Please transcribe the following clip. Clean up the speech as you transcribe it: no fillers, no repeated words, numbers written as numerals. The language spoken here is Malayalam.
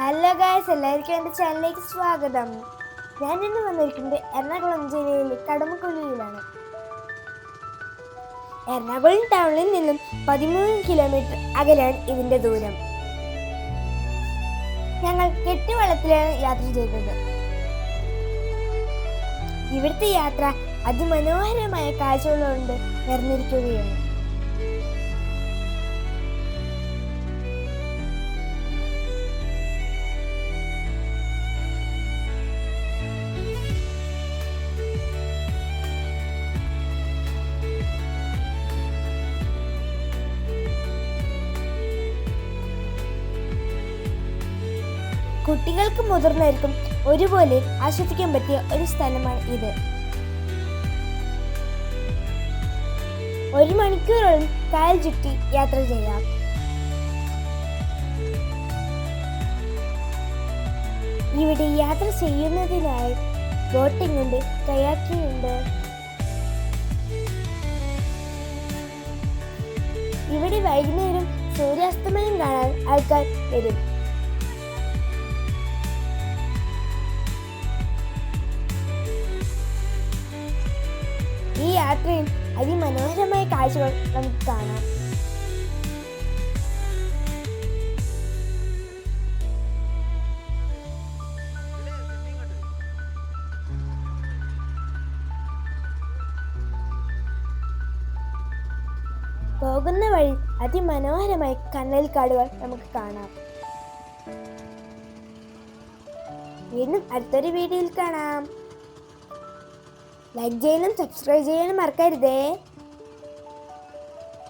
ഹലോ ഗായ്സ്, എല്ലാവർക്കും എൻ്റെ ചാനലിലേക്ക് സ്വാഗതം. ഞാൻ ഇന്ന് വന്നിരിക്കുന്നത് എറണാകുളം ജില്ലയിലെ കടമക്കുഴിയിലാണ്. എറണാകുളം ടൗണിൽ നിന്നും 13 കിലോമീറ്റർ അകലാണ് ഇതിൻ്റെ ദൂരം. ഞങ്ങൾ കെട്ടിവള്ളത്തിലാണ് യാത്ര ചെയ്തത്. ഇവിടുത്തെ യാത്ര അതിമനോഹരമായ കാഴ്ചകളുകൊണ്ട് നിറഞ്ഞിരിക്കുകയാണ്. കുട്ടികൾക്കും മുതിർന്നവർക്കും ഒരുപോലെ ആസ്വദിക്കാൻ പറ്റിയ ഒരു സ്ഥലമാണ് ഇത്. 1 മണിക്കൂറോളം കായൽ ചുറ്റി യാത്ര ചെയ്യാം. ഇവിടെ യാത്ര ചെയ്യുന്നതിനായി ബോട്ടിംഗ് ഉണ്ട്, കയാക്കിംഗ് ഉണ്ട്. ഇവിടെ വൈകുന്നേരം സൂര്യാസ്തമയം കാണാൻ ആൾക്കാർ വരും. ഈ യാത്രയിൽ അതിമനോഹരമായ കാഴ്ചകൾ നമുക്ക് കാണാം. പോകുന്ന വഴി അതിമനോഹരമായ കനൽക്കാടുകൾ നമുക്ക് കാണാം. വീണ്ടും അടുത്തൊരു വീഡിയോയിൽ കാണാം. ലൈക്ക് ചെയ്യാനും സബ്സ്ക്രൈബ് ചെയ്യാനും മറക്കരുതേ.